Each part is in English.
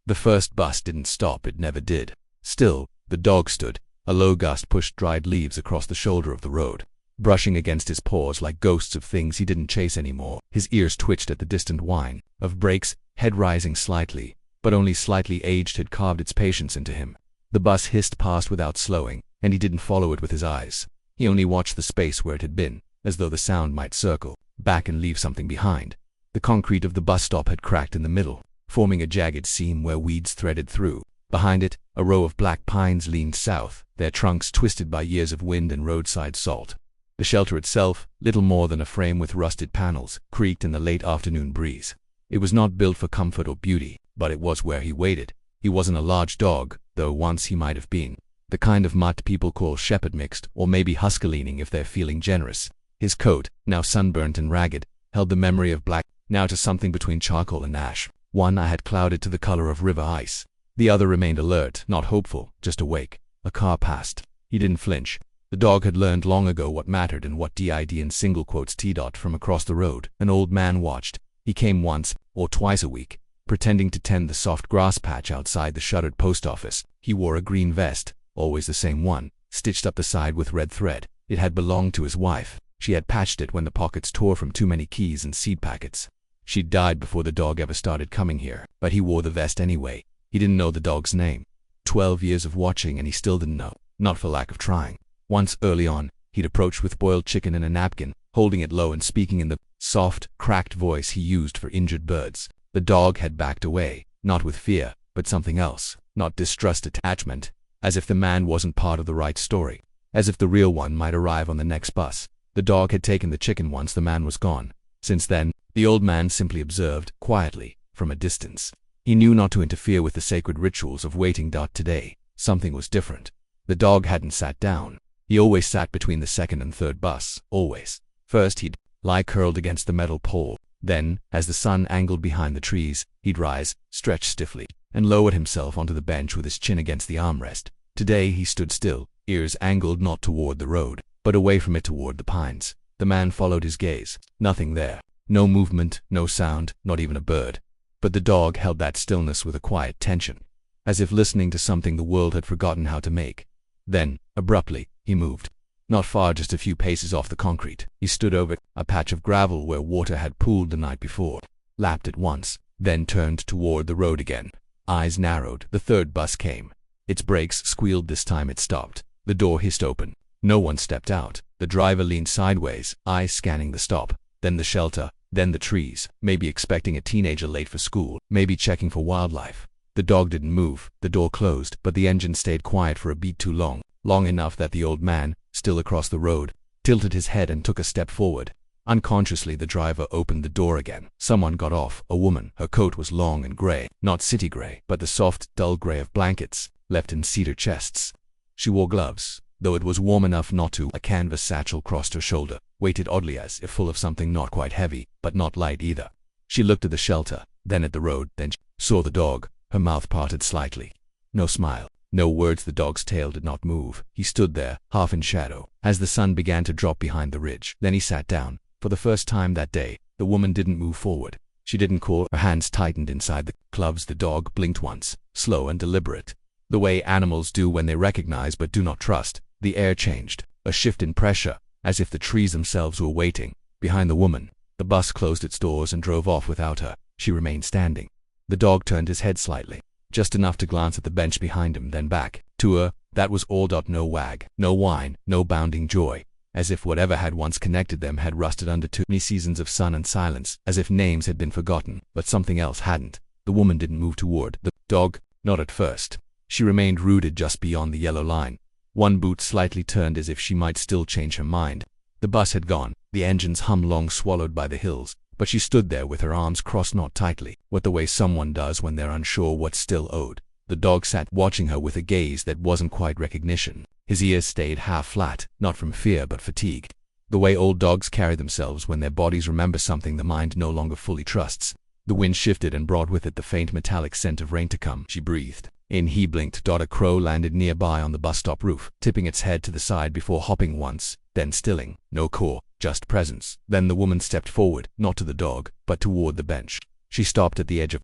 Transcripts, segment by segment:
The first bus didn't stop, it never did. Still, the dog stood. A low gust pushed dried leaves across the shoulder of the road, brushing against his paws like ghosts of things he didn't chase anymore. His ears twitched at the distant whine of brakes, head rising slightly, but only slightly. Age had carved its patience into him. The bus hissed past without slowing, and he didn't follow it with his eyes. He only watched the space where it had been, as though the sound might circle back and leave something behind. The concrete of the bus stop had cracked in the middle, forming a jagged seam where weeds threaded through. Behind it, a row of black pines leaned south, their trunks twisted by years of wind and roadside salt. The shelter itself, little more than a frame with rusted panels, creaked in the late afternoon breeze. It was not built for comfort or beauty, but it was where he waited. He wasn't a large dog, though once he might have been. The kind of mutt people call shepherd mixed, or maybe husky leaning if they're feeling generous. His coat, now sunburnt and ragged, held the memory of black, now to something between charcoal and ash. One eye had clouded to the color of river ice. The other remained alert, not hopeful, just awake. A car passed. He didn't flinch. The dog had learned long ago what mattered and what did in single quotes T. From across the road. An old man watched. He came once, or twice a week, pretending to tend the soft grass patch outside the shuttered post office. He wore a green vest, always the same one, stitched up the side with red thread. It had belonged to his wife. She had patched it when the pockets tore from too many keys and seed packets. She'd died before the dog ever started coming here, but he wore the vest anyway. He didn't know the dog's name. 12 years of watching and he still didn't know, not for lack of trying. Once early on, he'd approached with boiled chicken in a napkin, holding it low and speaking in the soft, cracked voice he used for injured birds. The dog had backed away, not with fear, but something else, not distrust, attachment, as if the man wasn't part of the right story, as if the real one might arrive on the next bus. The dog had taken the chicken once the man was gone. Since then, the old man simply observed, quietly, from a distance. He knew not to interfere with the sacred rituals of waiting. Today, something was different. The dog hadn't sat down. He always sat between the second and third bus, always. First he'd lie curled against the metal pole. Then, as the sun angled behind the trees, he'd rise, stretch stiffly, and lowered himself onto the bench with his chin against the armrest. Today he stood still, ears angled not toward the road, but away from it toward the pines. The man followed his gaze. Nothing there. No movement, no sound, not even a bird. But the dog held that stillness with a quiet tension, as if listening to something the world had forgotten how to make. Then, abruptly, he moved. Not far, just a few paces off the concrete. He stood over a patch of gravel where water had pooled the night before, lapped it once, then turned toward the road again. Eyes narrowed. The third bus came. Its brakes squealed. This time it stopped. The door hissed open. No one stepped out. The driver leaned sideways, eyes scanning the stop, then the shelter, then the trees, maybe expecting a teenager late for school, maybe checking for wildlife. The dog didn't move. The door closed, but the engine stayed quiet for a beat too long, long enough that the old man, still across the road, tilted his head and took a step forward. Unconsciously, the driver opened the door again. Someone got off, a woman. Her coat was long and gray, not city gray, but the soft, dull gray of blankets, left in cedar chests. She wore gloves, though it was warm enough not to. A canvas satchel crossed her shoulder, weighted oddly as if full of something not quite heavy, but not light either. She looked at the shelter, then at the road, then she saw the dog, her mouth parted slightly. No smile, no words. The dog's tail did not move. He stood there, half in shadow, as the sun began to drop behind the ridge. Then he sat down. For the first time that day, the woman didn't move forward. She didn't call. Her hands tightened inside the gloves. The dog blinked once, slow and deliberate, the way animals do when they recognize but do not trust. The air changed, a shift in pressure, as if the trees themselves were waiting. Behind the woman, the bus closed its doors and drove off without her. She remained standing. The dog turned his head slightly, just enough to glance at the bench behind him, then back to her. That was all. No wag, no whine, no bounding joy, as if whatever had once connected them had rusted under too many seasons of sun and silence, as if names had been forgotten, but something else hadn't. The woman didn't move toward the dog, not at first. She remained rooted just beyond the yellow line. One boot slightly turned as if she might still change her mind. The bus had gone, the engine's hum long swallowed by the hills, but she stood there with her arms crossed not tightly, with the way someone does when they're unsure what's still owed. The dog sat watching her with a gaze that wasn't quite recognition. His ears stayed half flat, not from fear but fatigue. The way old dogs carry themselves when their bodies remember something the mind no longer fully trusts. The wind shifted and brought with it the faint metallic scent of rain to come. She breathed in. He blinked. A crow landed nearby on the bus stop roof, tipping its head to the side before hopping once, then stilling. No caw, just presence. Then the woman stepped forward, not to the dog, but toward the bench. She stopped at the edge of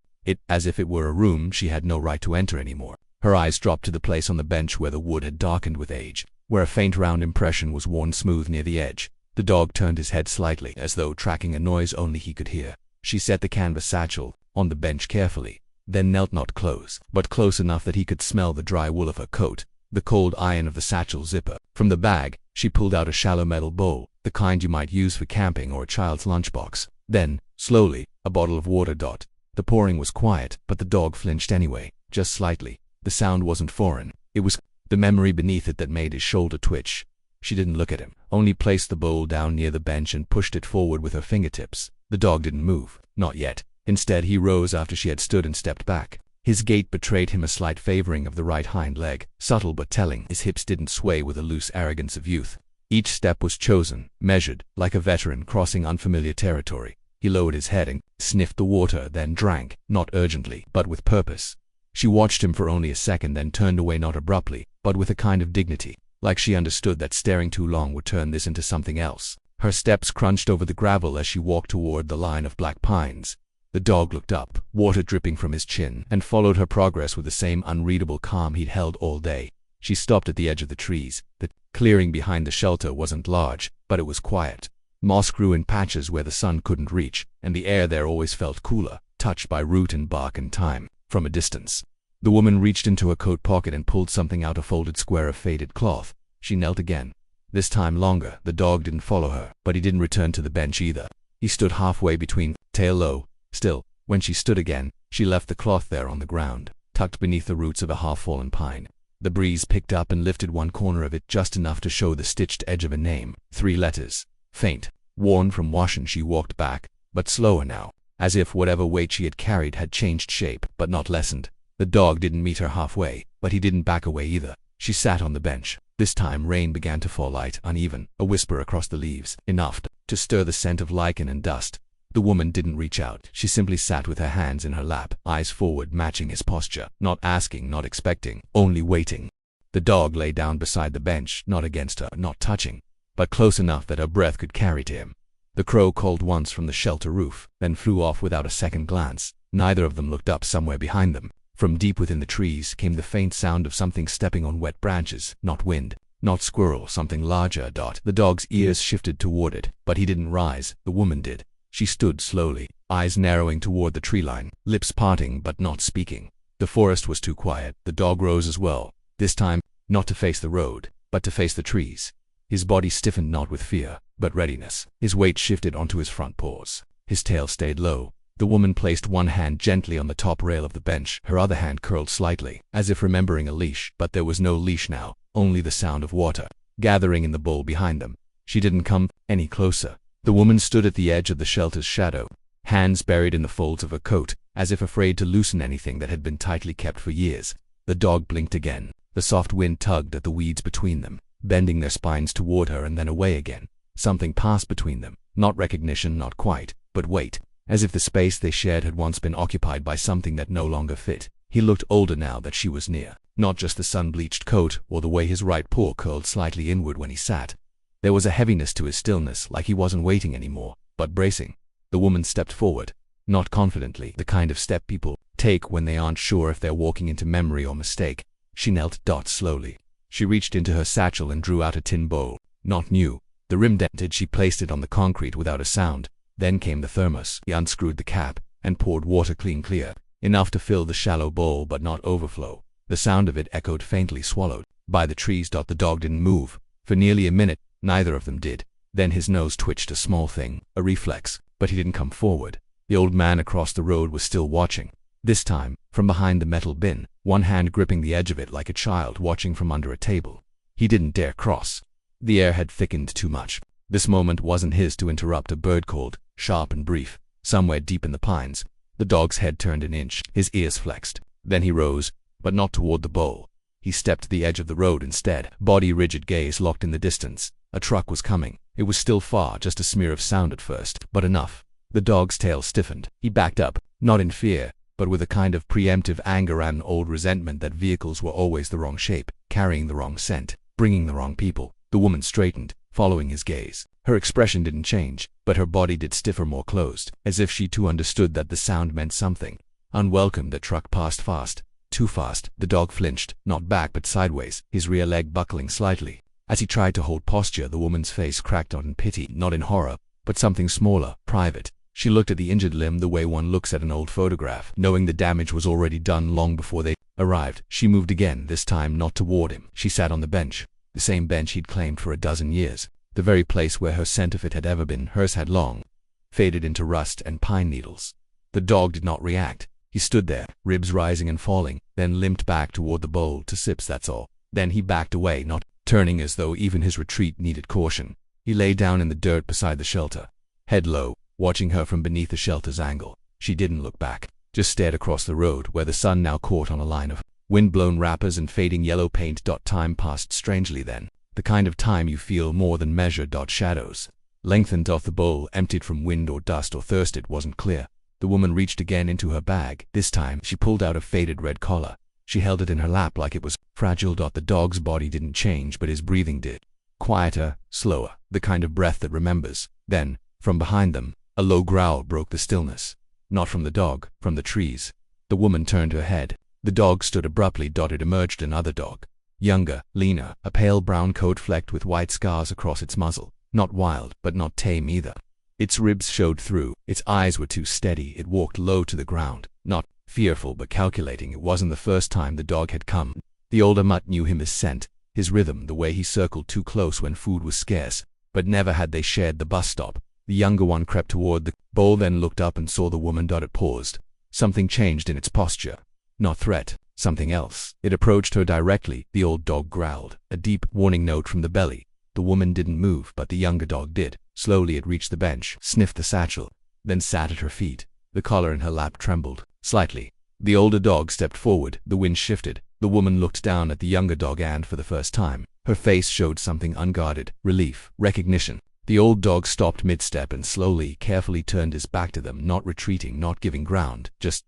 as if it were a room she had no right to enter anymore. Her eyes dropped to the place on the bench where the wood had darkened with age, where a faint round impression was worn smooth near the edge. The dog turned his head slightly, as though tracking a noise only he could hear. She set the canvas satchel on the bench carefully, then knelt not close, but close enough that he could smell the dry wool of her coat, the cold iron of the satchel zipper. From the bag, she pulled out a shallow metal bowl, the kind you might use for camping or a child's lunchbox. Then, slowly, a bottle of water. The pouring was quiet, but the dog flinched anyway, just slightly. The sound wasn't foreign. It was the memory beneath it that made his shoulder twitch. She didn't look at him, only placed the bowl down near the bench and pushed it forward with her fingertips. The dog didn't move, not yet. Instead, he rose after she had stood and stepped back. His gait betrayed him a slight favoring of the right hind leg, subtle but telling. His hips didn't sway with the loose arrogance of youth. Each step was chosen, measured, like a veteran crossing unfamiliar territory. He lowered his head and sniffed the water, then drank, not urgently, but with purpose. She watched him for only a second, then turned away, not abruptly, but with a kind of dignity, like she understood that staring too long would turn this into something else. Her steps crunched over the gravel as she walked toward the line of black pines. The dog looked up, water dripping from his chin, and followed her progress with the same unreadable calm he'd held all day. She stopped at the edge of the trees. The clearing behind the shelter wasn't large, but it was quiet. Moss grew in patches where the sun couldn't reach, and the air there always felt cooler, touched by root and bark and time. From a distance, the woman reached into her coat pocket and pulled something out, a folded square of faded cloth. She knelt again. This time longer. The dog didn't follow her, but he didn't return to the bench either. He stood halfway between, tail low. Still, when she stood again, she left the cloth there on the ground, tucked beneath the roots of a half-fallen pine. The breeze picked up and lifted one corner of it just enough to show the stitched edge of a name. 3 letters. Faint, worn from washing. She walked back, but slower now, as if whatever weight she had carried had changed shape, but not lessened. The dog didn't meet her halfway, but he didn't back away either. She sat on the bench. This time rain began to fall, light, uneven, a whisper across the leaves, enough to stir the scent of lichen and dust. The woman didn't reach out. She simply sat with her hands in her lap, eyes forward, matching his posture, not asking, not expecting, only waiting. The dog lay down beside the bench, not against her, not touching, but close enough that her breath could carry to him. The crow called once from the shelter roof, then flew off without a second glance. Neither of them looked up. Somewhere behind them, from deep within the trees, came the faint sound of something stepping on wet branches. Not wind, not squirrel, something larger. The dog's ears shifted toward it, but he didn't rise. The woman did. She stood slowly, eyes narrowing toward the tree line, lips parting but not speaking. The forest was too quiet. The dog rose as well, this time not to face the road, but to face the trees. His body stiffened, not with fear, but readiness. His weight shifted onto his front paws. His tail stayed low. The woman placed one hand gently on the top rail of the bench. Her other hand curled slightly, as if remembering a leash, but there was no leash now, only the sound of water gathering in the bowl behind them. She didn't come any closer. The woman stood at the edge of the shelter's shadow, hands buried in the folds of her coat, as if afraid to loosen anything that had been tightly kept for years. The dog blinked again. The soft wind tugged at the weeds between them, bending their spines toward her and then away again. Something passed between them. Not recognition, not quite, but weight, as if the space they shared had once been occupied by something that no longer fit. He looked older now that she was near, not just the sun-bleached coat or the way his right paw curled slightly inward when he sat. There was a heaviness to his stillness, like he wasn't waiting anymore, but bracing. The woman stepped forward, not confidently, the kind of step people take when they aren't sure if they're walking into memory or mistake. She knelt. Slowly. She reached into her satchel and drew out a tin bowl, not new. The rim dented. She placed it on the concrete without a sound. Then came the thermos. He unscrewed the cap and poured water clear, enough to fill the shallow bowl but not overflow. The sound of it echoed faintly, swallowed by the trees. The dog didn't move. For nearly a minute, neither of them did. Then his nose twitched, a small thing, a reflex, but he didn't come forward. The old man across the road was still watching. This time, from behind the metal bin, one hand gripping the edge of it like a child watching from under a table. He didn't dare cross. The air had thickened too much. This moment wasn't his to interrupt. A bird called, sharp and brief, somewhere deep in the pines. The dog's head turned an inch, his ears flexed. Then he rose, but not toward the bowl. He stepped to the edge of the road instead, body rigid, gaze locked in the distance. A truck was coming. It was still far, just a smear of sound at first, but enough. The dog's tail stiffened. He backed up, not in fear, but with a kind of preemptive anger and an old resentment that vehicles were always the wrong shape, carrying the wrong scent, bringing the wrong people. The woman straightened, following his gaze. Her expression didn't change, but her body did, stiffer, more closed, as if she too understood that the sound meant something. Unwelcome, the truck passed fast. Too fast. The dog flinched, not back but sideways, his rear leg buckling slightly. As he tried to hold posture, the woman's face cracked, not in pity, not in horror, but something smaller, private. She looked at the injured limb the way one looks at an old photograph, knowing the damage was already done long before they arrived. She moved again, this time not toward him. She sat on the bench, the same bench he'd claimed for a dozen years, the very place where her scent if it had ever been hers had long faded into rust and pine needles. The dog did not react. He stood there, ribs rising and falling, then limped back toward the bowl to sips, that's all. Then he backed away, not turning as though even his retreat needed caution. He lay down in the dirt beside the shelter, head low, watching her from beneath the shelter's angle. She didn't look back, just stared across the road where the sun now caught on a line of wind-blown wrappers and fading yellow paint. Time passed strangely then, the kind of time you feel more than measure. Shadows lengthened. The bowl, emptied from wind or dust or thirst, it wasn't clear. The woman reached again into her bag. This time she pulled out a faded red collar. She held it in her lap like it was fragile. The dog's body didn't change, but his breathing did. Quieter, slower, the kind of breath that remembers. Then, from behind them, a low growl broke the stillness. Not from the dog, from the trees. The woman turned her head. The dog stood abruptly. It emerged another dog. Younger, leaner, a pale brown coat flecked with white scars across its muzzle. Not wild, but not tame either. Its ribs showed through. Its eyes were too steady. It walked low to the ground, not fearful but calculating. It wasn't the first time the dog had come. The older mutt knew him, his scent, his rhythm, the way he circled too close when food was scarce, but never had they shared the bus stop. The younger one crept toward the bowl, then looked up and saw the woman. It paused. Something changed in its posture. Not threat, something else. It approached her directly. The old dog growled, a deep warning note from the belly. The woman didn't move, but the younger dog did. Slowly it reached the bench, sniffed the satchel, then sat at her feet. The collar in her lap trembled slightly. The older dog stepped forward. The wind shifted. The woman looked down at the younger dog, and for the first time, her face showed something unguarded, relief, recognition. The old dog stopped mid-step and slowly, carefully turned his back to them, not retreating, not giving ground, just ...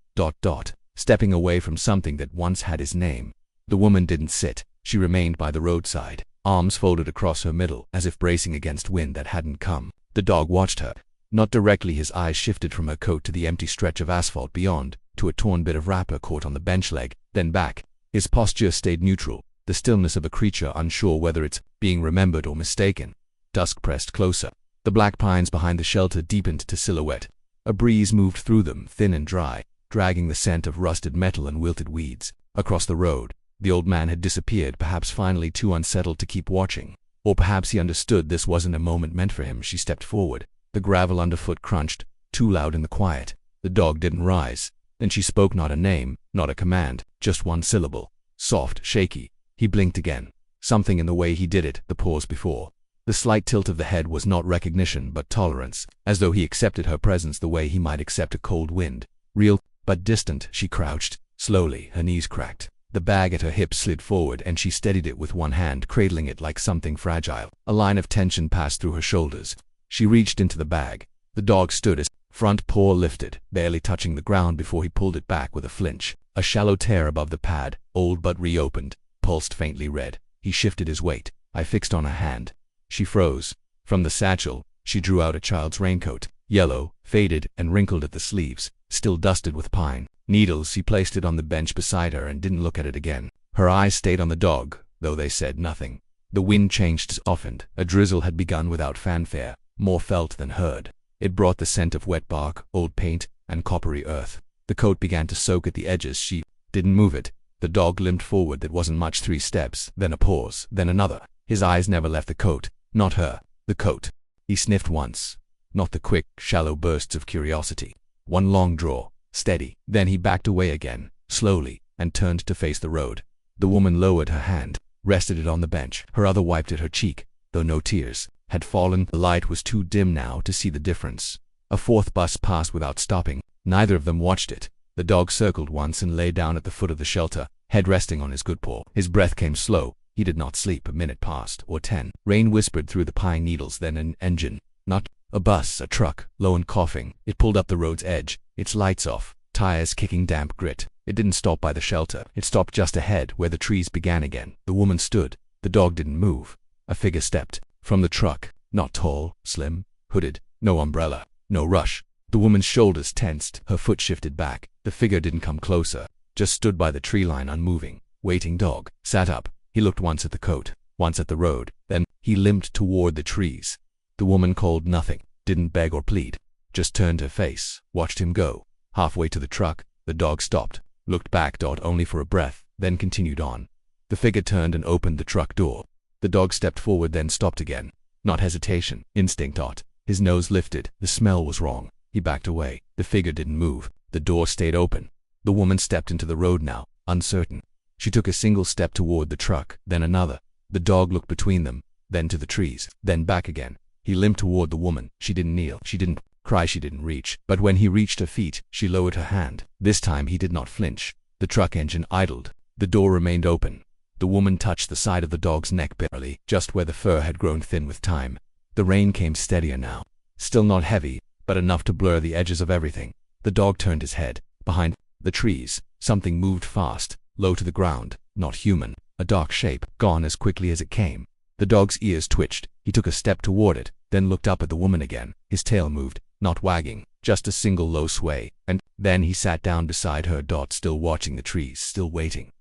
stepping away from something that once had his name. The woman didn't sit. She remained by the roadside, arms folded across her middle, as if bracing against wind that hadn't come. The dog watched her. Not directly. His eyes shifted from her coat to the empty stretch of asphalt beyond, to a torn bit of wrapper caught on the bench leg, then back. His posture stayed neutral, the stillness of a creature unsure whether it's being remembered or mistaken. Dusk pressed closer. The black pines behind the shelter deepened to silhouette. A breeze moved through them, thin and dry, dragging the scent of rusted metal and wilted weeds. Across the road, the old man had disappeared, perhaps finally too unsettled to keep watching. Or perhaps he understood this wasn't a moment meant for him. She stepped forward. The gravel underfoot crunched, too loud in the quiet. The dog didn't rise. Then she spoke, not a name, not a command, just one syllable. Soft, shaky. He blinked again. Something in the way he did it, the pause before. The slight tilt of the head was not recognition but tolerance, as though he accepted her presence the way he might accept a cold wind. Real, but distant. She crouched. Slowly, her knees cracked. The bag at her hip slid forward and she steadied it with one hand, cradling it like something fragile. A line of tension passed through her shoulders. She reached into the bag. The dog stood, his front paw lifted, barely touching the ground before he pulled it back with a flinch. A shallow tear above the pad, old but reopened, pulsed faintly red. He shifted his weight. I fixed on her hand. She froze. From the satchel, she drew out a child's raincoat, yellow, faded, and wrinkled at the sleeves, still dusted with pine needles. She placed it on the bench beside her and didn't look at it again. Her eyes stayed on the dog, though they said nothing. The wind changed, softened. A drizzle had begun without fanfare, more felt than heard. It brought the scent of wet bark, old paint, and coppery earth. The coat began to soak at the edges. She didn't move it. The dog limped forward. That wasn't much. 3 steps, then a pause, then another. His eyes never left the coat. Not her. The coat. He sniffed once. Not the quick, shallow bursts of curiosity. One long draw. Steady. Then he backed away again, slowly, and turned to face the road. The woman lowered her hand, rested it on the bench. Her other wiped at her cheek, though no tears had fallen. The light was too dim now to see the difference. A 4th bus passed without stopping. Neither of them watched it. The dog circled once and lay down at the foot of the shelter, head resting on his good paw. His breath came slow. He did not sleep. A minute passed, or 10. Rain whispered through the pine needles, then an engine. Not a bus, a truck, low and coughing. It pulled up the road's edge, its lights off, tires kicking damp grit. It didn't stop by the shelter. It stopped just ahead, where the trees began again. The woman stood. The dog didn't move. A figure stepped from the truck. Not tall, slim, hooded, no umbrella, no rush. The woman's shoulders tensed, her foot shifted back. The figure didn't come closer, just stood by the tree line unmoving, waiting. Dog sat up. He looked once at the coat, once at the road, then he limped toward the trees. The woman called nothing, didn't beg or plead, just turned her face, watched him go. Halfway to the truck, the dog stopped, looked back only for a breath, then continued on. The figure turned and opened the truck door. The dog stepped forward, then stopped again. Not hesitation, instinct. His nose lifted. The smell was wrong. He backed away. The figure didn't move. The door stayed open. The woman stepped into the road now, uncertain. She took a single step toward the truck, then another. The dog looked between them, then to the trees, then back again. He limped toward the woman. She didn't kneel. She didn't cry. She didn't reach. But when he reached her feet, she lowered her hand. This time he did not flinch. The truck engine idled. The door remained open. The woman touched the side of the dog's neck barely, just where the fur had grown thin with time. The rain came steadier now. Still not heavy, but enough to blur the edges of everything. The dog turned his head. Behind the trees, something moved fast, low to the ground, not human, a dark shape, gone as quickly as it came. The dog's ears twitched. He took a step toward it, then looked up at the woman again. His tail moved, not wagging, just a single low sway, and then he sat down beside her. Still watching the trees, still waiting.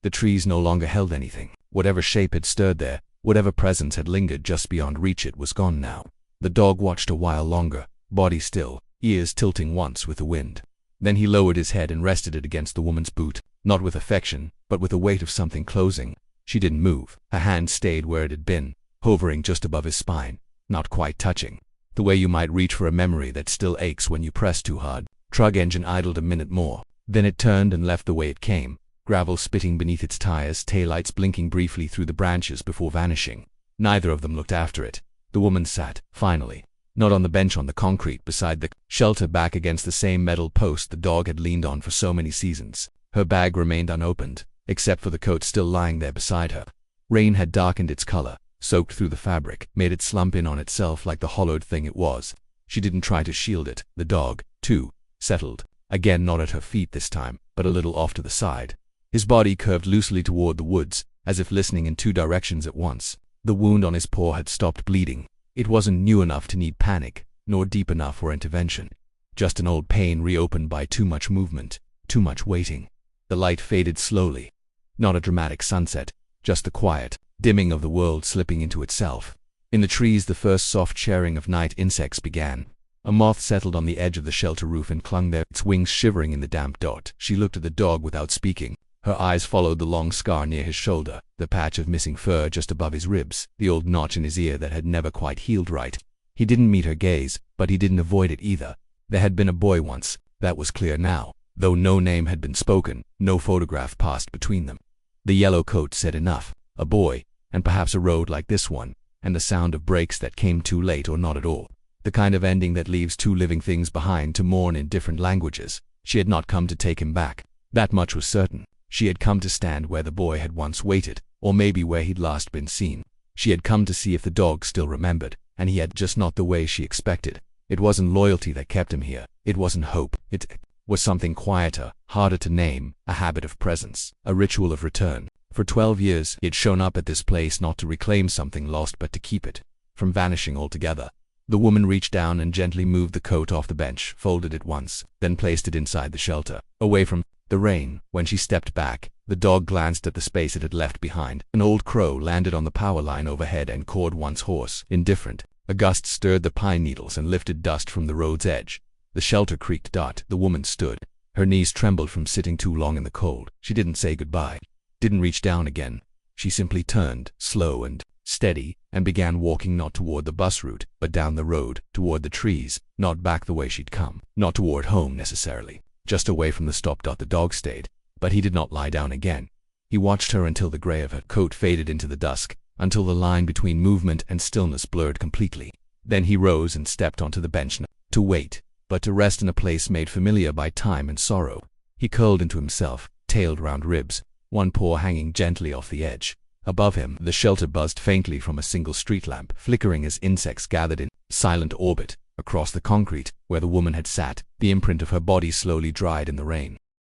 The trees no longer held anything. Whatever shape had stirred there, whatever presence had lingered just beyond reach, it was gone now. The dog watched a while longer, body still, ears tilting once with the wind. Then he lowered his head and rested it against the woman's boot, not with affection, but with the weight of something closing. She didn't move. Her hand stayed where it had been, hovering just above his spine, not quite touching. The way you might reach for a memory that still aches when you press too hard. Truck engine idled a minute more. Then it turned and left the way it came, gravel spitting beneath its tires, taillights blinking briefly through the branches before vanishing. Neither of them looked after it. The woman sat, finally, not on the bench, on the concrete beside the shelter, back against the same metal post the dog had leaned on for so many seasons. Her bag remained unopened, except for the coat still lying there beside her. Rain had darkened its color, soaked through the fabric, made it slump in on itself like the hollowed thing it was. She didn't try to shield it. The dog, too, settled, again not at her feet this time, but a little off to the side. His body curved loosely toward the woods, as if listening in two directions at once. The wound on his paw had stopped bleeding. It wasn't new enough to need panic, nor deep enough for intervention. Just an old pain reopened by too much movement, too much waiting. The light faded slowly. Not a dramatic sunset, just the quiet dimming of the world slipping into itself. In the trees the first soft sharing of night insects began. A moth settled on the edge of the shelter roof and clung there, its wings shivering in the damp dot. She looked at the dog without speaking. Her eyes followed the long scar near his shoulder, the patch of missing fur just above his ribs, the old notch in his ear that had never quite healed right. He didn't meet her gaze, but he didn't avoid it either. There had been a boy once, that was clear now, though no name had been spoken, no photograph passed between them. The yellow coat said enough. A boy, and perhaps a road like this one, and the sound of brakes that came too late or not at all. The kind of ending that leaves two living things behind to mourn in different languages. She had not come to take him back. That much was certain. She had come to stand where the boy had once waited, or maybe where he'd last been seen. She had come to see if the dog still remembered, and he had, just not the way she expected. It wasn't loyalty that kept him here. It wasn't hope. It was something quieter, harder to name, a habit of presence, a ritual of return. For 12 years, he had shown up at this place not to reclaim something lost but to keep it from vanishing altogether. The woman reached down and gently moved the coat off the bench, folded it once, then placed it inside the shelter, away from the rain. When she stepped back, the dog glanced at the space it had left behind. An old crow landed on the power line overhead and cawed once hoarse, indifferent. A gust stirred the pine needles and lifted dust from the road's edge. The shelter creaked. The woman stood. Her knees trembled from sitting too long in the cold. She didn't say goodbye, didn't reach down again. She simply turned, slow and steady, and began walking not toward the bus route, but down the road, toward the trees, not back the way she'd come, not toward home necessarily, just away from the stop. The dog stayed, but he did not lie down again. He watched her until the gray of her coat faded into the dusk, until the line between movement and stillness blurred completely. Then he rose and stepped onto the bench, not to wait, but to rest in a place made familiar by time and sorrow. He curled into himself, tailed round ribs, one paw hanging gently off the edge. Above him, the shelter buzzed faintly from a single street lamp, flickering as insects gathered in silent orbit. Across the concrete, where the woman had sat, the imprint of her body slowly dried in the rain.